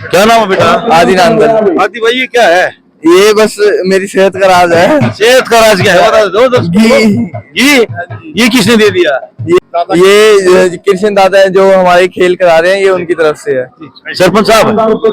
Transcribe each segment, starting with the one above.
क्या नाम है बेटा? आदि नांदल। आदि भाई ये क्या है? ये बस मेरी सेहत का राज है। सेहत का राज क्या है बता दो। घी ये किसने दे दिया? ये कृष्ण दादा है जो हमारे खेल करा रहे हैं, ये उनकी तरफ से है। सरपंच साहब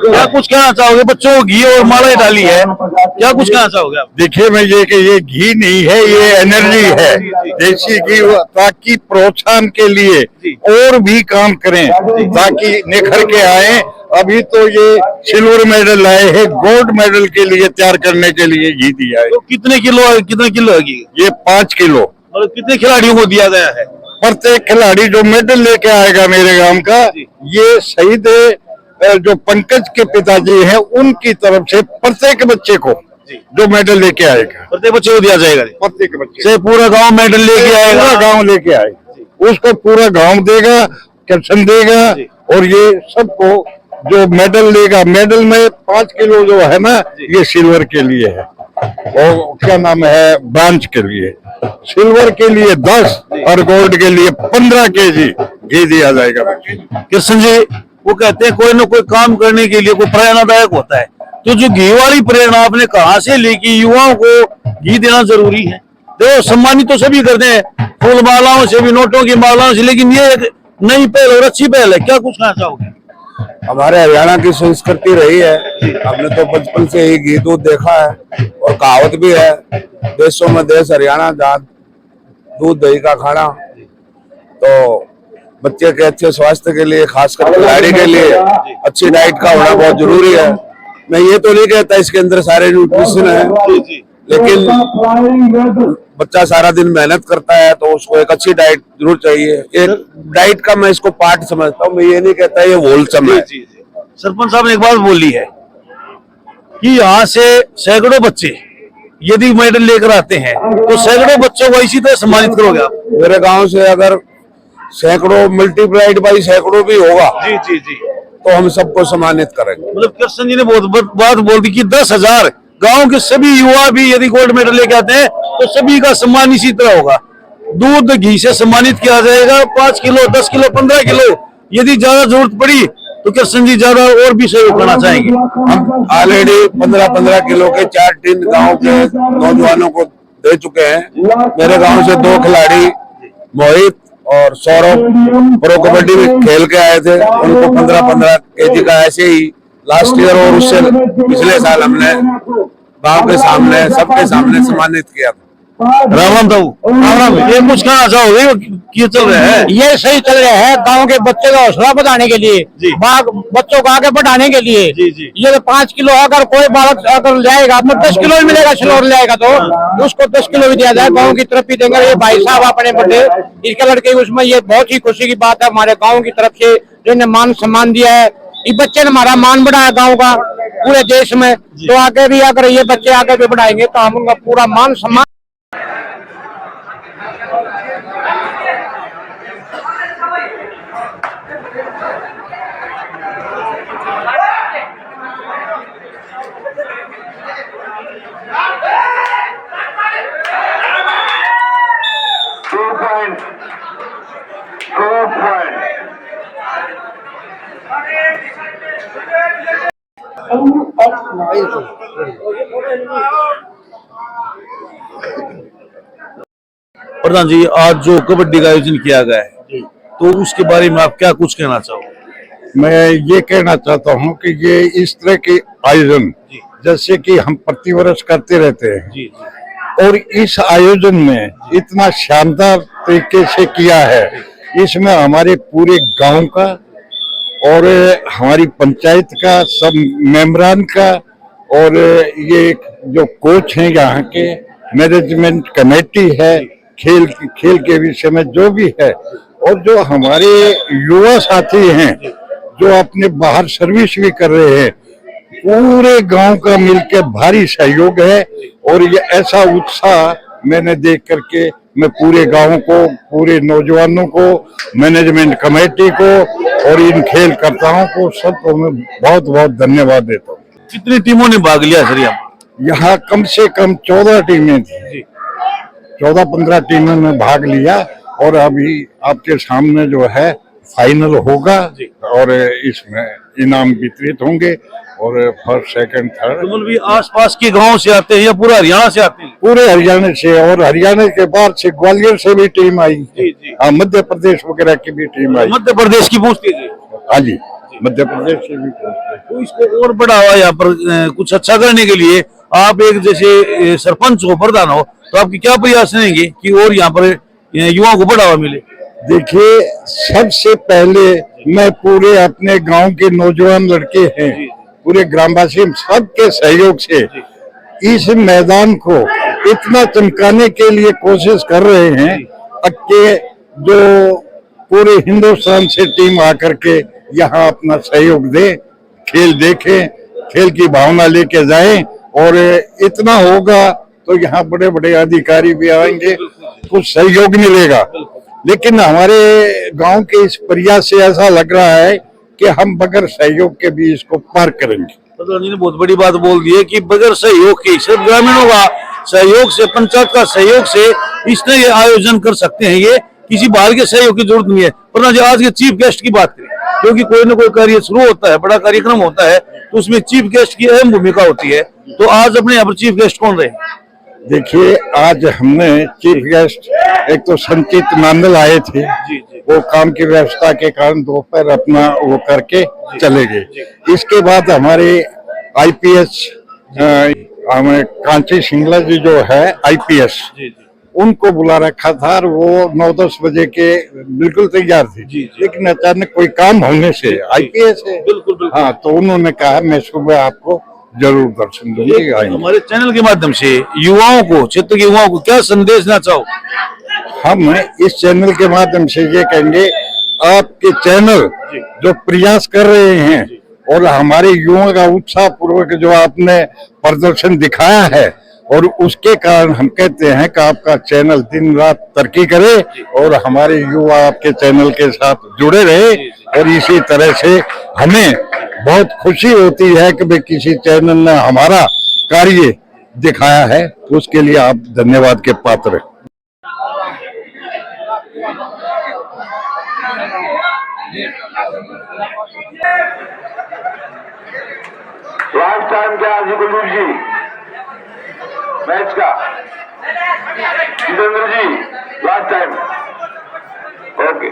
क्या कुछ कहना चाहोगे? बच्चों को घी और मालाएं डाली है, क्या कुछ कहना चाहोगे आप? देखिए मैं ये कि ये घी नहीं है, ये एनर्जी है, देसी घी, ताकि प्रोत्साहन के लिए और भी काम करें ताकि निखर के आए। अभी तो ये सिल्वर मेडल लाए हैं, गोल्ड मेडल के लिए तैयार करने के लिए घी दिया है। तो कितने किलो है घी? ये 5 किलो। मतलब कितने खिलाड़ियों को दिया गया है? प्रत्येक खिलाड़ी जो मेडल लेके आएगा मेरे गांव का, ये शहीद जो पंकज के पिताजी हैं उनकी तरफ से प्रत्येक बच्चे को जो मेडल लेके आएगा, प्रत्येक बच्चे को दिया जाएगा। प्रत्येक बच्चे से पूरा गांव मेडल लेके आएगा, पूरा गांव लेके आएगा, उसको पूरा गांव देगा, कैप्शन देगा। और ये सबको जो मेडल लेगा, मेडल में 5 किलो जो है ना, ये सिल्वर के लिए है और क्या नाम है ब्रांच के लिए, सिल्वर के लिए 10 और गोल्ड के लिए 15 केजी घी दिया जाएगा। कृष्ण जी वो कहते हैं कोई ना कोई काम करने के लिए कोई प्रेरणादायक होता है, तो जो घी वाली प्रेरणा आपने कहाँ से ली कि युवाओं को घी देना जरूरी है? देखो सम्मानित तो सभी करते हैं, फूल मालाओं से भी, नोटों की मालाओं से, लेकिन ये एक नई पहल और अच्छी पहल है, क्या कुछ कहना चाहोगे? हमारे हरियाणा की संस्कृति रही है, हमने तो बचपन से ही घी दूध देखा है और कहावत भी है, देशों में देश हरियाणा जहाँ दूध दही का खाना। तो बच्चे के अच्छे स्वास्थ्य के लिए, खासकर खिलाड़ी के लिए अच्छी डाइट का होना बहुत जरूरी है। मैं ये तो नहीं कहता इसके अंदर सारे न्यूट्रिशन है, लेकिन बच्चा सारा दिन मेहनत करता है तो उसको एक अच्छी डाइट जरूर चाहिए। एक डाइट का मैं इसको पार्ट समझता हूँ, मैं ये नहीं कहता ये होलसम है। सरपंच साहब ने एक बात बोली है कि यहाँ से सैकड़ों बच्चे यदि मेडल लेकर आते हैं तो सैकड़ों बच्चों को इसी तरह सम्मानित करोगे आप? मेरे गांव से अगर सैकड़ों मल्टीप्लाइड बाई सैकड़ों भी होगा जी तो हम सबको सम्मानित करेंगे। मतलब कृष्ण जी ने बहुत बात बोल दी कि 10,000 गांव के सभी युवा भी यदि गोल्ड मेडल लेके आते हैं तो सभी का सम्मान इसी तरह होगा। दूध घी से सम्मानित किया जाएगा, 5 किलो 10 किलो 15 किलो, यदि ज्यादा जरूरत पड़ी तो कृष्ण जी ज्यादा और भी सहयोग करना चाहेंगे। हम ऑलरेडी 15-15 किलो के 4 टीम गांव के नौजवानों को दे चुके हैं। मेरे गांव से 2 खिलाड़ी मोहित और सौरभ प्रो कबड्डी में खेल के आए थे, उनको 15-15 केजी का ऐसे ही लास्ट ईयर और उससे पिछले साल हमने गांव के सामने सबके सामने सम्मानित किया था। राम राम ये कुछ कहना चाहोगे क्या चल रहा है? ये सही चल रहा है, गांव के बच्चे का हौसला बढ़ाने के लिए, बच्चों को आगे बढ़ाने के लिए। ये 5 किलो अगर कोई बालक अगर जाएगा तो 10 किलो भी मिलेगा, सिल्वर जाएगा तो उसको 10 किलो भी दिया जाए, गांव की तरफ भी देंगे। ये भाई साहब अपने बड़े इसके लड़के उसमें ये बहुत ही खुशी की बात है हमारे गाँव की तरफ से, जिन्हें मान सम्मान दिया है। ये बच्चे ने हमारा मान बढ़ाया गाँव का पूरे देश में, तो आगे भी अगर ये बच्चे आगे भी बढ़ाएंगे तो हम उनका पूरा मान सम्मान। प्रधान जी आज जो कबड्डी का आयोजन किया गया है तो उसके बारे में आप क्या कुछ कहना चाहोगे? मैं ये कहना चाहता हूँ कि ये इस तरह के आयोजन जैसे कि हम प्रतिवर्ष करते रहते हैं और इस आयोजन में इतना शानदार तरीके से किया है, इसमें हमारे पूरे गांव का और हमारी पंचायत का, सब मेंबरान का और ये जो कोच हैं यहाँ के, मैनेजमेंट कमेटी है, खेल के विषय में जो भी है, और जो हमारे युवा साथी हैं जो अपने बाहर सर्विस भी कर रहे हैं, पूरे गांव का मिलकर भारी सहयोग है। और ये ऐसा उत्साह मैंने देख करके मैं पूरे गांव को, पूरे नौजवानों को, मैनेजमेंट कमेटी को और इन खेल कर्ताओं को सबको मैं बहुत बहुत धन्यवाद देता हूँ। कितनी टीमों ने भाग लिया सर? यहाँ कम से कम 14 टीमें थी, 14-15 टीमों ने भाग लिया और अभी आपके सामने जो है फाइनल होगा और इसमें इनाम वितरित होंगे और फर्स्ट सेकंड थर्ड तो भी आसपास के गांव से आते हैं या पूरा हरियाणा से आते हैं? पूरे हरियाणा से, और हरियाणा के बाद से ग्वालियर से भी टीम आई। हाँ, मध्य प्रदेश वगैरह की भी टीम आई। मध्य प्रदेश की पूछती है? हाँ जी, मध्य प्रदेश से भी पहुंचते। तो इसको और बढ़ावा यहाँ पर कुछ अच्छा करने के लिए आप एक जैसे सरपंच हो, प्रधान हो, तो आपकी क्या प्रयास रहेंगे कि और यहाँ पर युवाओं को बढ़ावा मिले? देखिए, सबसे पहले मैं पूरे अपने गांव के नौजवान लड़के हैं, पूरे ग्रामवासी सबके सहयोग से इस मैदान को इतना चमकाने के लिए कोशिश कर रहे हैं कि जो पूरे हिंदुस्तान से टीम आकर के यहाँ अपना सहयोग दे, खेल देखें, खेल की भावना लेके जाएं। और इतना होगा तो यहाँ बड़े बड़े अधिकारी भी आएंगे, कुछ सहयोग मिलेगा। लेकिन हमारे गांव के इस प्रयास से ऐसा लग रहा है कि हम बगैर सहयोग के भी इसको पार करेंगे। प्रधान जी ने बहुत बड़ी बात बोल दी है कि बगैर सहयोग के, सिर्फ ग्रामीणों का सहयोग से, पंचायत का सहयोग से इसने ये आयोजन कर सकते हैं। ये किसी बाहर के सहयोग की जरूरत नहीं है। प्रधान जी, आज के चीफ गेस्ट की बात करें, क्योंकि कोई ना कोई कार्य शुरू होता है, बड़ा कार्यक्रम होता है, तो उसमें चीफ गेस्ट की अहम भूमिका होती है। तो आज अपने यहाँ पर चीफ गेस्ट कौन रहे? देखिए, आज हमने चीफ गेस्ट एक तो संचित नांदल आए थे, वो काम की व्यवस्था के कारण दोपहर अपना वो करके चले गए। इसके बाद हमारे आईपीएस हमें कांची सिंगला जी जो है आईपीएस, उनको बुला रखा था और वो 9-10 बजे के बिल्कुल तैयार थे। लेकिन अचानक कोई काम होने से, आईपीएस है, हाँ, तो उन्होंने कहा मैं सुबह आपको जरूर दर्शन दूंगी। हमारे चैनल के माध्यम से युवाओं को, क्षेत्र के युवाओं को क्या संदेश देना चाहो? हम इस चैनल के माध्यम से ये कहेंगे, आपके चैनल जो प्रयास कर रहे हैं और हमारे युवाओं का उत्साह पूर्वक जो आपने प्रदर्शन दिखाया है, और उसके कारण हम कहते हैं कि आपका चैनल दिन रात तरक्की करे और हमारे युवा आपके चैनल के साथ जुड़े रहे। और इसी तरह से हमें बहुत खुशी होती है कि भाई किसी चैनल ने हमारा कार्य दिखाया है, तो उसके लिए आप धन्यवाद के पात्र हैं। लास्ट टाइम क्या जी कुलदीप जी मैच का, Jitendra ji last time, okay,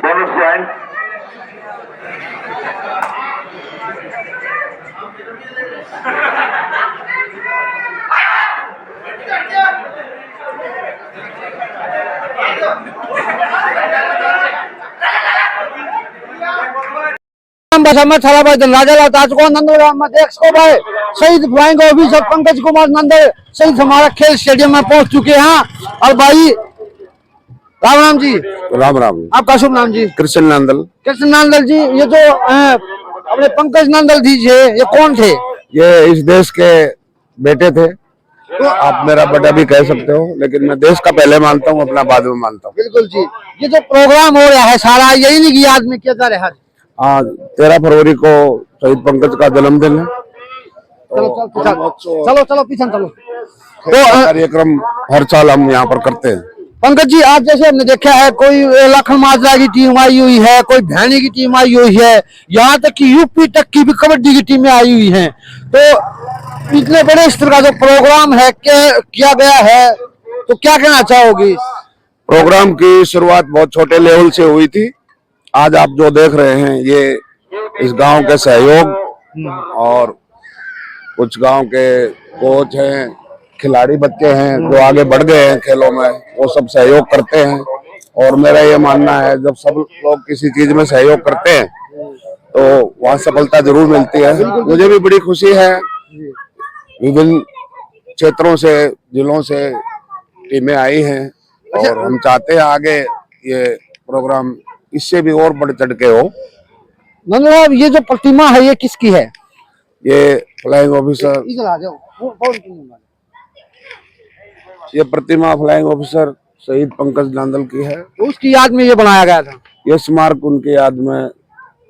bonus point. शहीद फ्लाइंग ऑफिसर पंकज कुमार नंदल शहीद हमारा खेल स्टेडियम में पहुंच चुके हैं। और भाई राम राम जी। राम राम। आपका शुभ नाम जी? कृष्ण नंदल। कृष्ण नंदल जी, ये जो अपने पंकज नंदल जी ये कौन थे? ये इस देश के बेटे थे, तो आप मेरा बेटा भी कह सकते हो, लेकिन मैं देश का पहले मानता हूँ, अपना बाद में मानता हूँ। बिल्कुल जी। ये जो प्रोग्राम हो रहा है सारा, यही नहीं कि आदमी कहता रहा। हाँ, 13 फरवरी को शहीद पंकज का जन्मदिन है। चलो चलो पीछे चलो। तो कार्यक्रम हर साल हम यहाँ पर करते हैं। पंकज जी, आज जैसे हमने देखा है, कोई लखन माजरा की टीम आई हुई है, कोई भैनी की टीम आई हुई है, यहाँ तक कि यूपी तक की भी कबड्डी की टीमें आई हुई हैं। तो इतने बड़े स्तर का जो प्रोग्राम है किया गया है, तो क्या कहना चाहोगे? प्रोग्राम की शुरुआत बहुत छोटे लेवल से हुई थी। आज आप जो देख रहे हैं, ये इस गांव के सहयोग और कुछ गांव के कोच हैं, खिलाड़ी बच्चे हैं जो आगे बढ़ गए हैं खेलों में, वो सब सहयोग करते हैं। और मेरा ये मानना है, जब सब लोग किसी चीज में सहयोग करते हैं तो वहाँ सफलता जरूर मिलती है। मुझे भी बड़ी खुशी है, विभिन्न क्षेत्रों से, जिलों से टीमें आई हैं और हम चाहते हैं आगे ये प्रोग्राम इससे भी और बढ़ चढ़ के हो। नंदू साहब, ये जो प्रतिमा है ये किसकी है? ये फ्लाइंग ऑफिसर, ये प्रतिमा फ्लाइंग ऑफिसर शहीद पंकज नांदल की है। उसकी याद में ये बनाया गया था? ये स्मारक उनकी याद में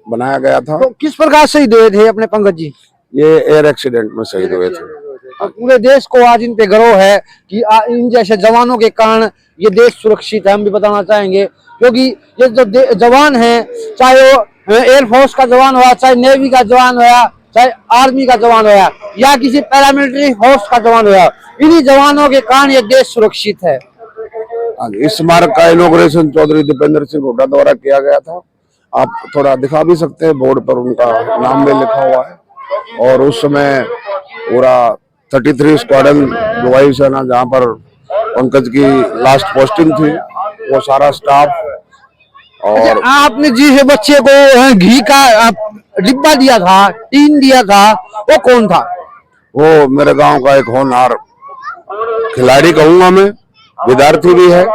बनाया गया था। तो किस प्रकार शहीद हुए थे अपने पंकज जी? ये एयर एक्सीडेंट में शहीद हुए थे। पूरे देश को आज इन पे गर्व है कि इन जैसे जवानों के कारण ये देश सुरक्षित है। हम भी बताना चाहेंगे क्योंकि ये जो जवान हैं, चाहे वो एयरफोर्स का जवान हुआ, चाहे नेवी का जवान हुआ, चाहे आर्मी का जवान हुआ या किसी पैरामिलिट्री फोर्स का जवान हुआ, इन्हीं जवानों के कारण ये देश सुरक्षित है। इस स्मारक का इनॉग्रेशन चौधरी दीपेंद्र सिंह हुड्डा द्वारा किया गया था। आप थोड़ा दिखा भी सकते हैं, बोर्ड पर उनका नाम भी लिखा हुआ है। और उस समय पूरा 33 स्क्वाड्रन जो वायुसेना, जहाँ पर पंकज की लास्ट पोस्टिंग थी, वो सारा स्टाफ। और आपने जिस बच्चे को घी का डिब्बा दिया था, टीन दिया था, वो कौन था? वो मेरे गांव का एक होनहार खिलाड़ी कहूंगा मैं, विद्यार्थी भी है।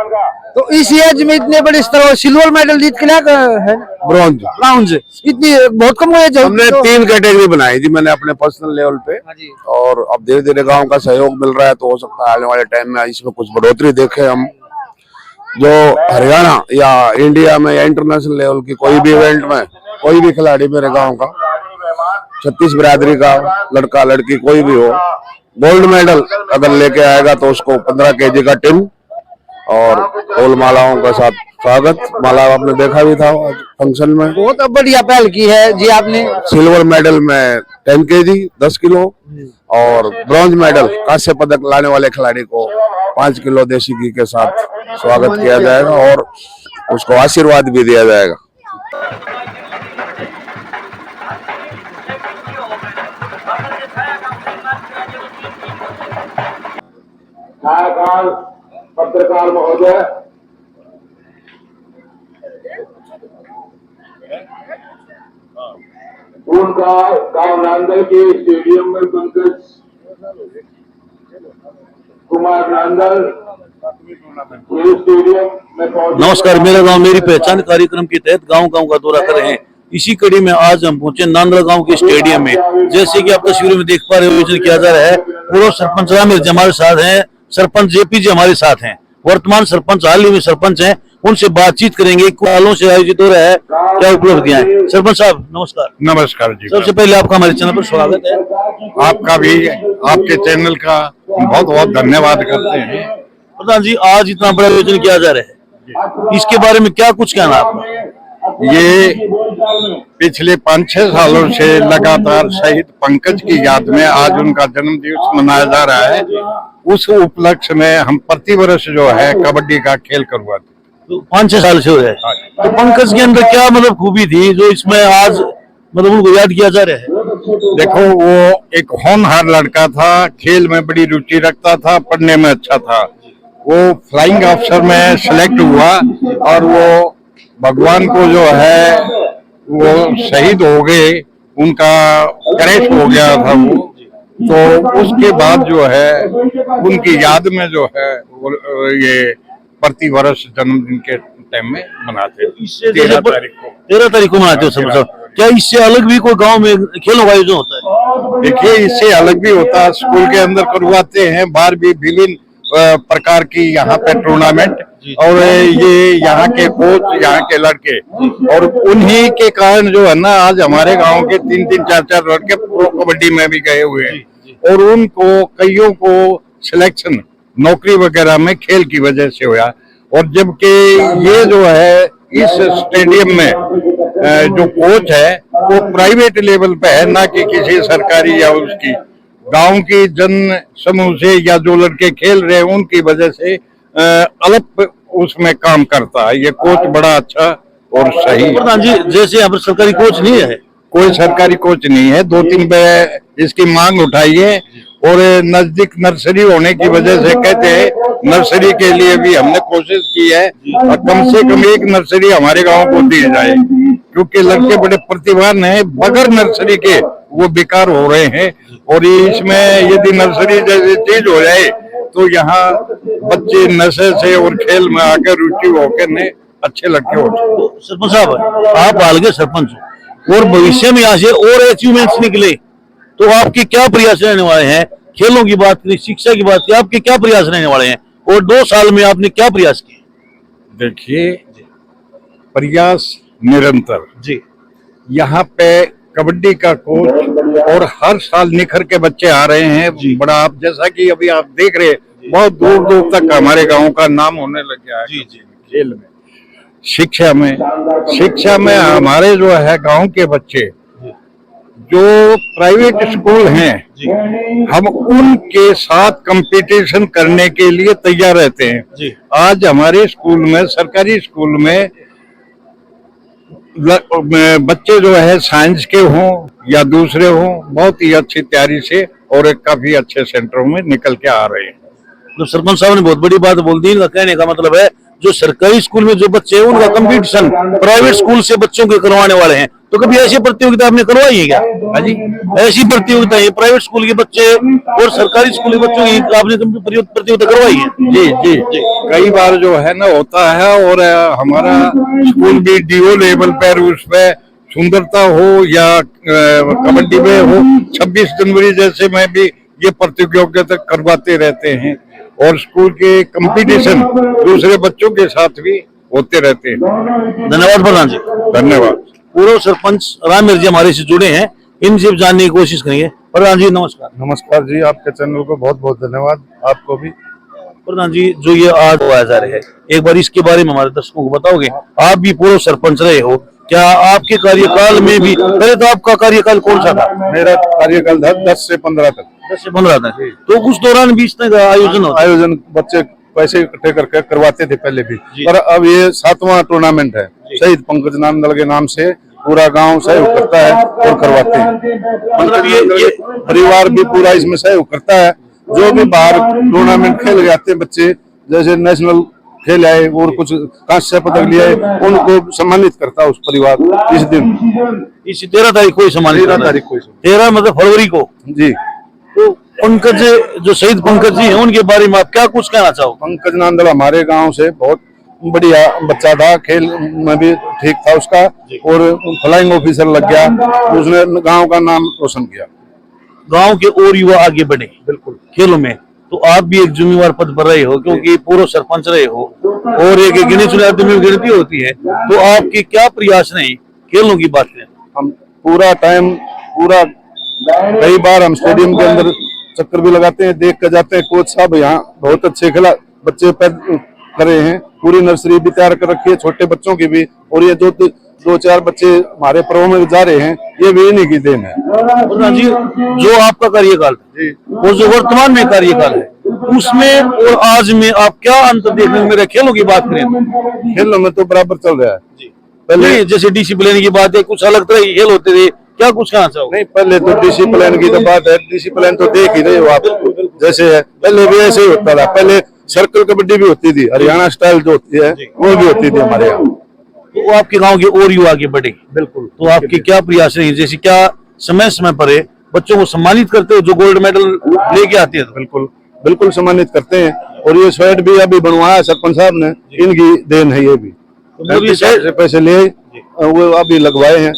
तो इस एज में इतने बड़े स्तर सिल्वर मेडल जीत के लायक है। ब्रॉन्ज इतनी बहुत कम एज है। हमने 3 कैटेगरी बनाई थी मैंने अपने पर्सनल लेवल पे। और अब धीरे धीरे गांव का सहयोग मिल रहा है, तो हो सकता है आने वाले टाइम में इसमें कुछ बढ़ोतरी देखे हम। जो हरियाणा या इंडिया में या इंटरनेशनल लेवल की कोई भी इवेंट में कोई भी खिलाड़ी मेरे गांव का, 36 बिरादरी का लड़का लड़की कोई भी हो, गोल्ड मेडल अगर लेके आएगा तो उसको 15 kg का टिन और फूल मालाओं के साथ स्वागत। माला आपने देखा भी था फंक्शन में। बहुत बढ़िया पहल की है जी आपने। सिल्वर मेडल में 10 kg 10 किलो और ब्रॉन्ज मेडल कांस्य पदक लाने वाले खिलाड़ी को 5 किलो देसी घी के साथ स्वागत किया जाएगा और उसको आशीर्वाद भी दिया जाएगा। पत्रकार महोदय, उनका गांव नांदल के स्टेडियम में पंकज कुमार नांदल स्टेडियम में पहुंचे। नमस्कार, मेरा गांव मेरी पहचान कार्यक्रम के तहत गांव गांव का दौरा कर रहे हैं। इसी कड़ी में आज हम पहुंचे नांदल गांव के स्टेडियम में। जैसे कि आप तस्वीरों में देख पा रहे हो, आयोजन किया जा रहा है। पूर्व सरपंच राम हमारे साथ हैं, सरपंच जेपी जी हमारे साथ हैं, वर्तमान सरपंच हाल ही में सरपंच हैं। उनसे बातचीत करेंगे। सालों से आयोजित हो रहा है, क्या उपलब्धियां हैं। सरपंच साहब नमस्कार। नमस्कार जी। सबसे पहले आपका हमारे चैनल पर स्वागत है। आपका भी, आपके चैनल का बहुत बहुत धन्यवाद करते हैं। प्रधान जी, आज इतना बड़ा आयोजन किया जा रहा है, इसके बारे में क्या कुछ कहना आपका? ये पिछले 5-6 सालों से लगातार शहीद पंकज की याद में आज उनका जन्म दिवस मनाया जा रहा है। उस उपलक्ष्य में हम प्रतिवर्ष जो है कबड्डी का खेल करवाते हैं। तो 5-6 साल से हो रहा है। तो पंकज के अंदर क्या मतलब खूबी थी जो इसमें आज मतलब उनको याद किया जा रहा है? देखो, वो एक होनहार लड़का था, खेल में बड़ी रुचि रखता था, पढ़ने में अच्छा था। वो फ्लाइंग ऑफिसर में सिलेक्ट हुआ और वो भगवान को जो है वो शहीद हो गए, उनका क्रैश हो गया था वो। तो उसके बाद जो है उनकी याद में जो है वो ये प्रति वर्ष जन्मदिन के टाइम में मनाते हैं। 13 तारीख को मनाते हो सब। क्या इससे अलग भी कोई गांव में खेलों का आयोजन होता है? देखिए, इससे अलग भी होता है, स्कूल के अंदर करवाते हैं, बाहर भी विभिन्न प्रकार की यहाँ पे टूर्नामेंट। और ये यहाँ के कोच, यहाँ के लड़के, और उन्हीं के कारण जो है ना आज हमारे गांव के 3-3, 4-4 लड़के प्रो कबड्डी में भी गए हुए हैं। और उनको कईयों को सिलेक्शन नौकरी वगैरह में खेल की वजह से हुआ। और जबकि ये जो है इस स्टेडियम में जो कोच है वो प्राइवेट लेवल पे है, ना कि किसी सरकारी या उसकी। गांव की जन समूह से या जो लड़के खेल रहे हैं उनकी वजह से अलग उसमें काम करता है। ये कोच बड़ा अच्छा और सही। प्रधान जी, जैसे यहाँ पर सरकारी कोच नहीं है, कोई सरकारी कोच नहीं है। 2-3 इसकी मांग उठाई है और नजदीक नर्सरी होने की वजह से कहते हैं नर्सरी के लिए भी हमने कोशिश की है और कम से कम एक नर्सरी हमारे गांव को दी जाए, क्योंकि लड़के बड़े प्रतिभावान हैं। बगैर नर्सरी के वो बेकार हो रहे हैं। और इसमें यदि नर्सरी जैसी चीज हो जाए तो यहाँ बच्चे नशे से और खेल में आकर रुचि होकर ने अच्छे लड़के हो। तो सरपंच साहब, आप हाल के सरपंच हो और भविष्य में यहाँ से और अचीवमेंट्स निकले तो आपके क्या प्रयास रहने वाले हैं? खेलों की बात करें, शिक्षा की बात करें, आपके क्या प्रयास रहने वाले हैं? और 2 साल में आपने क्या प्रयास किए? देखिए, प्रयास निरंतर। जी, यहाँ पे कबड्डी का कोच और हर साल निखर के बच्चे आ रहे हैं। बड़ा आप जैसा कि अभी आप देख रहे हैं, बहुत दूर दूर तक हमारे गांव का नाम होने लग गया है खेल में, शिक्षा में हमारे जो है गांव के बच्चे जो प्राइवेट स्कूल हैं, हम उनके साथ कंपटीशन करने के लिए तैयार रहते हैं। आज हमारे स्कूल में, सरकारी स्कूल में बच्चे जो है साइंस के हों या दूसरे हों, बहुत ही अच्छी तैयारी से और एक काफी अच्छे सेंटरों में निकल के आ रहे हैं। तो सरपंच साहब ने बहुत बड़ी बात बोल दी। इनका कहने का मतलब है जो सरकारी स्कूल में जो बच्चे हैं उनका कंपटीशन प्राइवेट स्कूल से बच्चों के करवाने वाले हैं। तो कभी ऐसी प्रतियोगिता आपने करवाई है क्या? हाँ जी, ऐसी प्रतियोगिता है प्राइवेट स्कूल के बच्चे और सरकारी स्कूल के बच्चों की आपने प्रतियोगिता करवाई है? जी जी जी, कई बार जो है ना होता है। और हमारा स्कूल भी डीओ लेवल पर उस पे सुंदरता हो या कबड्डी में हो, 26 जनवरी जैसे में भी ये प्रतियोगिता करवाते रहते हैं और स्कूल के कंपटीशन दूसरे बच्चों के साथ भी होते रहते हैं। धन्यवाद प्रधान जी। धन्यवाद। पूर्व सरपंच रामवीर जी हमारे से जुड़े हैं, इनसे जानने की कोशिश करेंगे। प्रधान जी नमस्कार। नमस्कार जी, आपके चैनल को बहुत बहुत धन्यवाद। आपको भी। प्रधान जी, जो ये आज हुआ जा रहा है, एक बार इसके बारे में हमारे दर्शकों को बताओगे? आप भी पूर्व सरपंच रहे हो, क्या आपके कार्यकाल में भी, पहले तो आपका कार्यकाल कौन सा था? मेरा कार्यकाल था 10 से 15 तक। 10 से 15 तक। तो उस दौरान भी इस तरह का आयोजन बच्चे पैसे इकट्ठे करके करवाते थे पहले भी, पर अब ये 7वां टूर्नामेंट है। शहीद पंकज नामदल के नाम से पूरा गांव सहयोग करता है और करवाते हैं। मतलब ये परिवार भी पूरा इसमें सहयोग करता है। जो भी बाहर टूर्नामेंट खेल जाते हैं बच्चे, जैसे नेशनल खेल आए और कुछ कांस्य पदक लिए, उनको सम्मानित करता है उस परिवार इस दिन। इस 13 तारीख को सम्मानित, 13 तारीख को, 13 मतलब फरवरी को जी। तो पंकज, जो शहीद पंकज जी हैं, उनके बारे में आप क्या कुछ कहना चाहो? पंकज नामदल हमारे गांव से बहुत बढ़िया बच्चा था, खेल में भी ठीक था उसका और फ्लाइंग ऑफिसर लग गया। उसने गांव का नाम रोशन किया। गांव के और युवा आगे बढ़े बिल्कुल खेलों में, तो आप भी एक जिम्मेवार पद पर रहे हो, क्योंकि पूर्व सरपंच रहे हो और एक गिने चुने आदमी में गिनती होती है। तो आपके क्या प्रयास नहीं खेलों की बात है? हम पूरा टाइम, पूरा कई बार हम स्टेडियम के अंदर चक्कर भी लगाते हैं, देख कर जाते हैं। कोच साहब यहाँ बहुत अच्छे खिला बच्चे पैदा करे हैं, पूरी नर्सरी भी तैयार कर रखी है छोटे बच्चों की भी। और ये दो चार बच्चे हमारे पर्व में जा रहे हैं, ये भी इन्हीं की देन है। जी, जो आपका कार्यकाल और जो वर्तमान में कार्यकाल है, उसमें और आज में आप क्या अंतर देखने में मेरे खेलों की बात करें? खेलों में तो बराबर चल रहा है। पहले जैसे डिसिप्लिन की बात है, कुछ अलग तरह के खेल होते थे, क्या कुछ कहना चाहो? नहीं, पहले तो डिसिप्लिन की तो बात है, डिसिप्लिन तो देख ही रहे हो आप। जैसे है पहले भी ऐसे ही होता था। पहले सर्कल कबड्डी भी होती थी, हरियाणा स्टाइल जो होती है वो भी होती थी हमारे यहाँ। तो आपके गांव के और युवा आगे बढ़े बिल्कुल, तो आपके क्या प्रयास रहे? जैसे क्या समय समय पर बच्चों को सम्मानित करते हो जो गोल्ड मेडल लेके आते हैं? बिल्कुल बिल्कुल सम्मानित करते हैं। और ये शर्ट भी अभी बनवाया सरपंच साहब ने, इनकी देन है। ये भी तो ये से पैसे लिए वो अभी लगवाए हैं।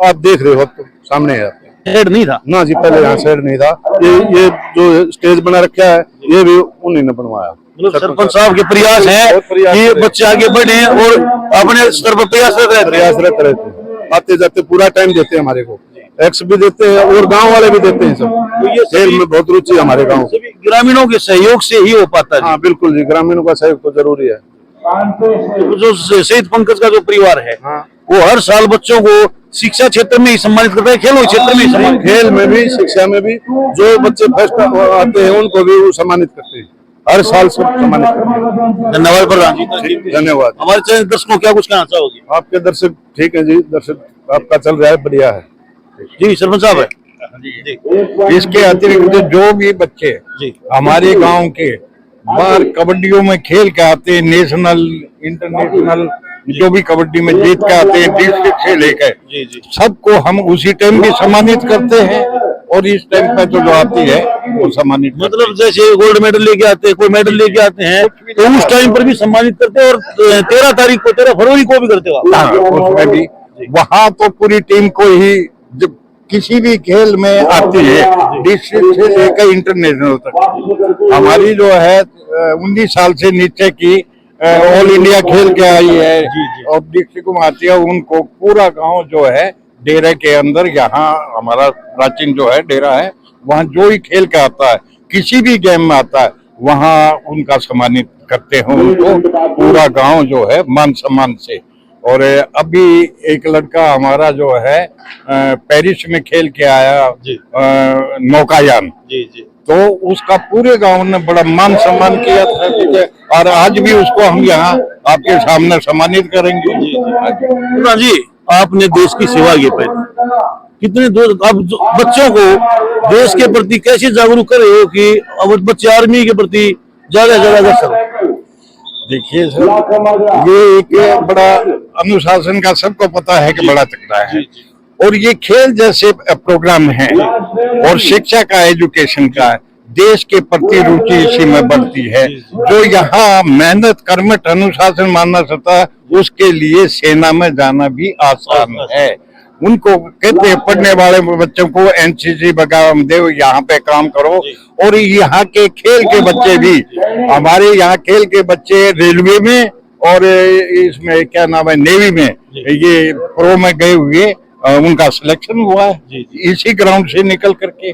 आप देख रहे हो, तो सामने है। शेड नहीं था ना जी, पहले यहाँ शेड नहीं था। ये जो स्टेज बना रखा है, ये भी उन्हीं ने बनवाया। मतलब सरपंच साहब के प्रयास है कि बच्चे आगे बढ़े और अपने स्तर पर प्रयासरत रहते। आते जाते पूरा टाइम देते हैं हमारे को, एक्स भी देते हैं और गांव वाले भी देते हैं सब। तो ये खेल में बहुत रुचि है हमारे गांव। ग्रामीणों के सहयोग से ही हो पाता है। हाँ बिल्कुल जी, ग्रामीणों का सहयोग तो जरूरी है। जो शहीद पंकज का जो परिवार है, वो हर साल बच्चों को शिक्षा क्षेत्र में ही सम्मानित करता है, खेलों क्षेत्र में ही, खेल में भी, शिक्षा में भी। जो बच्चे फर्स्ट आते हैं उनको भी वो सम्मानित करते हैं, हर साल सब सम्मानित करते हैं। धन्यवाद प्रधान जी, धन्यवाद। हमारे चैनल दर्शकों क्या कुछ कहना चाहोगे? आपके दर्शक ठीक है जी, दर्शक आपका चल रहा है, बढ़िया है जी। सरपंच साहब है, इसके अतिरिक्त जो भी बच्चे हमारे गांव के बाहर कबड्डियों में खेल के आते हैं, नेशनल इंटरनेशनल जो भी कबड्डी में जीत के आते हैं, डिस्ट्रिक्ट से लेकर सबको हम उसी टाइम भी सम्मानित करते हैं। और इस टाइम पे तो जो आती है वो सम्मानित, मतलब जैसे गोल्ड मेडल लेके आते हैं, कोई मेडल लेके आते हैं, तो उस टाइम पर भी सम्मानित करते हैं। और 13 तारीख को, 13 फरवरी को भी करते हो? उसमें भी वहाँ तो पूरी टीम को ही, जब किसी भी खेल में आती है डिस्ट्रिक्ट से लेकर इंटरनेशनल तक, हमारी जो है 19 साल से नीचे की ऑल इंडिया खेल के आई है और डिस्ट्रिक्ट में आती है, उनको पूरा गांव जो है डेरे के अंदर, यहाँ हमारा प्राचीन जो है डेरा है, वहाँ जो ही खेल के आता है, किसी भी गेम में आता है, वहाँ उनका सम्मानित करते हैं उनको, पूरा गांव जो है मान सम्मान से। और अभी एक लड़का हमारा जो है पेरिस में खेल के आया नौकायान, तो उसका पूरे गांव ने बड़ा मान सम्मान किया था, और आज भी उसको हम यहाँ आपके सामने सम्मानित करेंगे। प्रधान जी, आपने देश की सेवा की पहले कितने अब बच्चों को देश के प्रति कैसे जागरूक कर रहे हो कि अब बच्चे आर्मी के प्रति ज्यादा से ज्यादा सर? देखिए सर, ये एक बड़ा अनुशासन का सबको पता है कि बड़ा तकड़ा है, और ये खेल जैसे प्रोग्राम है और शिक्षा का, एजुकेशन का, देश के प्रति रुचि इसी में बढ़ती है। जो यहाँ मेहनत कर्मठ अनुशासन मानना चाहता है, उसके लिए सेना में जाना भी आसान है। उनको कहते हैं पढ़ने वाले बच्चों को एनसीसी वगैरह दो, यहाँ पे काम करो। और यहाँ के खेल के बच्चे भी, हमारे यहाँ खेल के बच्चे रेलवे में और इसमें क्या नाम है नेवी में, ये प्रो में गए हुए, उनका सिलेक्शन हुआ है इसी ग्राउंड से निकल करके।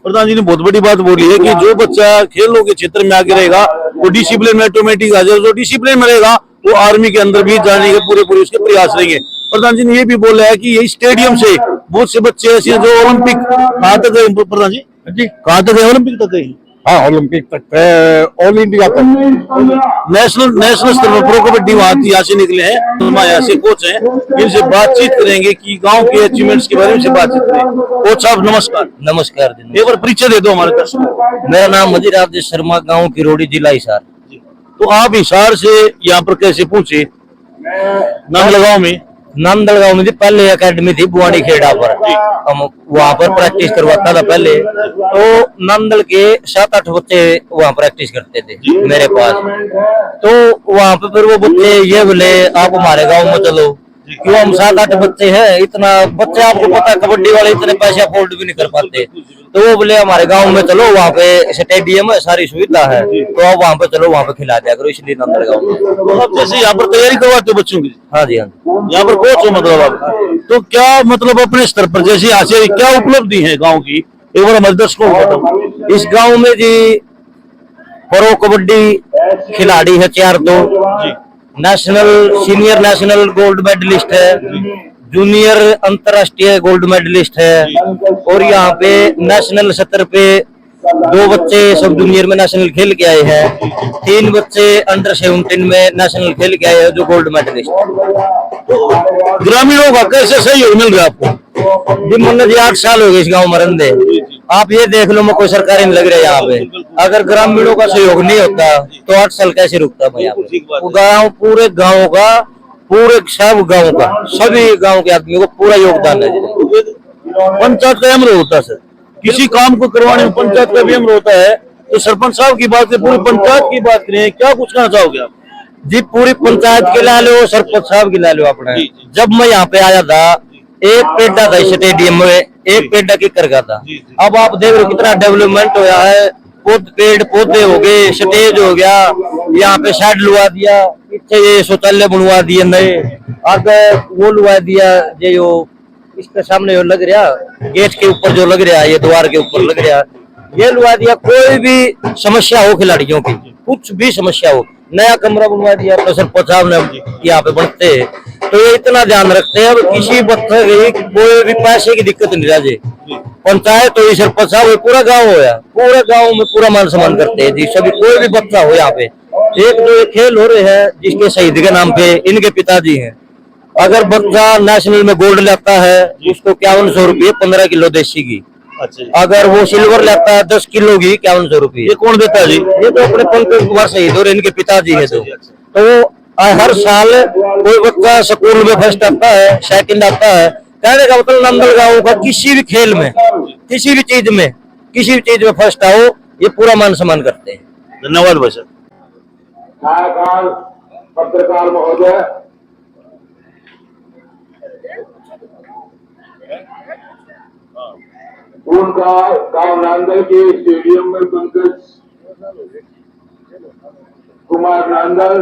प्रधान जी ने बहुत बड़ी बात बोली है कि जो बच्चा खेलों के क्षेत्र में आगे रहेगा वो डिसिप्लिन में ऑटोमेटिक आ जाए, जो डिसिप्लिन में रहेगा वो आर्मी के अंदर भी जाने के पूरे उसके प्रयास रहेंगे। प्रधान जी ने ये भी बोला है कि ये स्टेडियम से बहुत से बच्चे ऐसे हैं जो ओलंपिक कहाँ तक गए प्रधान जी? कहाँ तक गए? ओलंपिक तक गए? हाँ, ओलंपिक तक, ऑल इंडिया तक, नेशनल स्तर पर प्रो कबड्डी यहाँ से निकले हैं, यहाँ से कोच हैं, इनसे बातचीत करेंगे कि गांव के अचीवमेंट्स के बारे में बातचीत करेंगे। कोच साहब नमस्कार। नमस्कार। एक बार परिचय दे दो हमारे दर्शकों। मेरा नाम मजीराब शर्मा, गांव किरोड़ी, जिला हिसार। तो आप हिसार से यहाँ पर कैसे पहुंचे? नांदलगांव में? नांदलगांव में पहले एकेडमी थी बुआड़ी खेड़ा पर, हम वहाँ पर प्रैक्टिस करवाता था पहले। तो नांदल के 7-8 बच्चे वहाँ प्रैक्टिस करते थे मेरे पास। तो वहाँ पे फिर वो बच्चे ये बोले आप हमारे गांव में चलो, क्यों हम 7-8 बच्चे हैं, इतना बच्चे आपको पता है कबड्डी वाले इतने पैसे अफोर्ड भी नहीं कर पाते। तो वो बोले हमारे गांव में चलो, वहाँ पे स्टेडियम है, सारी सुविधा है, तो आप वहाँ पे चलो, वहाँ पे खिला दिया करो, इसलिए नांदलगांव में। तो आप जैसे यहाँ पर तैयारी करवाते हो बच्चों की? हाँ जी, हाँ। यहाँ पर कोच हो मतलब आप? तो क्या मतलब अपने स्तर पर जैसे यहाँ से क्या उपलब्धि है गाँव की, एक बार हमारे दर्शकों को बताओ। इस गांव में जी प्रो कबड्डी खिलाड़ी है 4-2, national senior national gold medalist है, जूनियर अंतरराष्ट्रीय गोल्ड मेडलिस्ट है, और यहाँ पे नेशनल सतर पे 2 बच्चे सब जूनियर में नेशनल खेल के आए हैं, 3 बच्चे अंडर 17 में नेशनल खेल के आए हैं जो गोल्ड मेडलिस्ट। तो ग्रामीणों का कैसे सहयोग मिल रहा है आपको? जी मन जी 8 साल हो गए इस गाँव में रहने। आप ये देख लो, मैं कोई सरकारी नहीं लग रहा है यहाँ पे। अगर ग्रामीणों का सहयोग नहीं होता तो 8 साल कैसे रुकता मैं यहाँ पे? गाँव, पूरे गाँव का, पूरे सब गाँव का, सभी गाँव के आदमियों को पूरा योगदान है। पंचायत का अमर होता है सर, किसी काम को करवाने में पंचायत का भी अमर होता है। तो सरपंच साहब की बात है, पूरी पंचायत की बात करें, क्या कुछ कहना चाहोगे आप? जी पूरी पंचायत के ला लो, सरपंच साहब की ला लो अपने। जब मैं यहाँ पे आया था, एक पेड़ा था स्टेडियम में, एक पेड़ा किकर का था। अब आप देख रहे हो कितना डेवलपमेंट हुआ है, पेड़ पौधे हो गए, स्टेज हो गया, यहाँ पे शेड लुआ दिया, पीछे ये शौचालय बनवा दिए नए, आगे वो लुआ दिया, ये जो इसके सामने जो लग रहा गेट के ऊपर जो लग रहा है, ये द्वार के ऊपर लग रहा, ये लुआ दिया। कोई भी समस्या हो खिलाड़ियों की, कुछ भी समस्या हो, नया कमरा बनवा दिया तो सरपंच साहब ने यहाँ पे बनते हैं। तो ये इतना ध्यान रखते हैं, अब किसी बच्चे की कोई भी पैसे की दिक्कत नहीं रहे। पंचायत तो ये सरपंच साहब, पूरा गाँव होया, पूरे गाँव में पूरा मान सम्मान करते हैं जी सभी। कोई भी बच्चा हो यहाँ पे, एक जो खेल हो रहे हैं जिसके शहीद के नाम पे इनके पिताजी हैं, अगर बच्चा नेशनल में गोल्ड लेता है उसको 5100 रुपये 15 किलो देसी की। अच्छा। अगर वो सिल्वर लेता है 10 किलो की 5100 रुपये। ये कौन देता है जी? ये तो अपने पंकज कुमार शहीद और इनके पिताजी है। तो हर साल कोई बच्चा स्कूल में फर्स्ट आता है, सेकंड आता है, कहने का मतलब नांदलगांव का किसी भी खेल में, किसी भी चीज में फर्स्ट आओ, ये पूरा मान सम्मान करते हैं। धन्यवाद भाई साहब। छायाकाल पत्रकार महोदय, उनका गांव नांदल के स्टेडियम में पंकज कुमार नांदल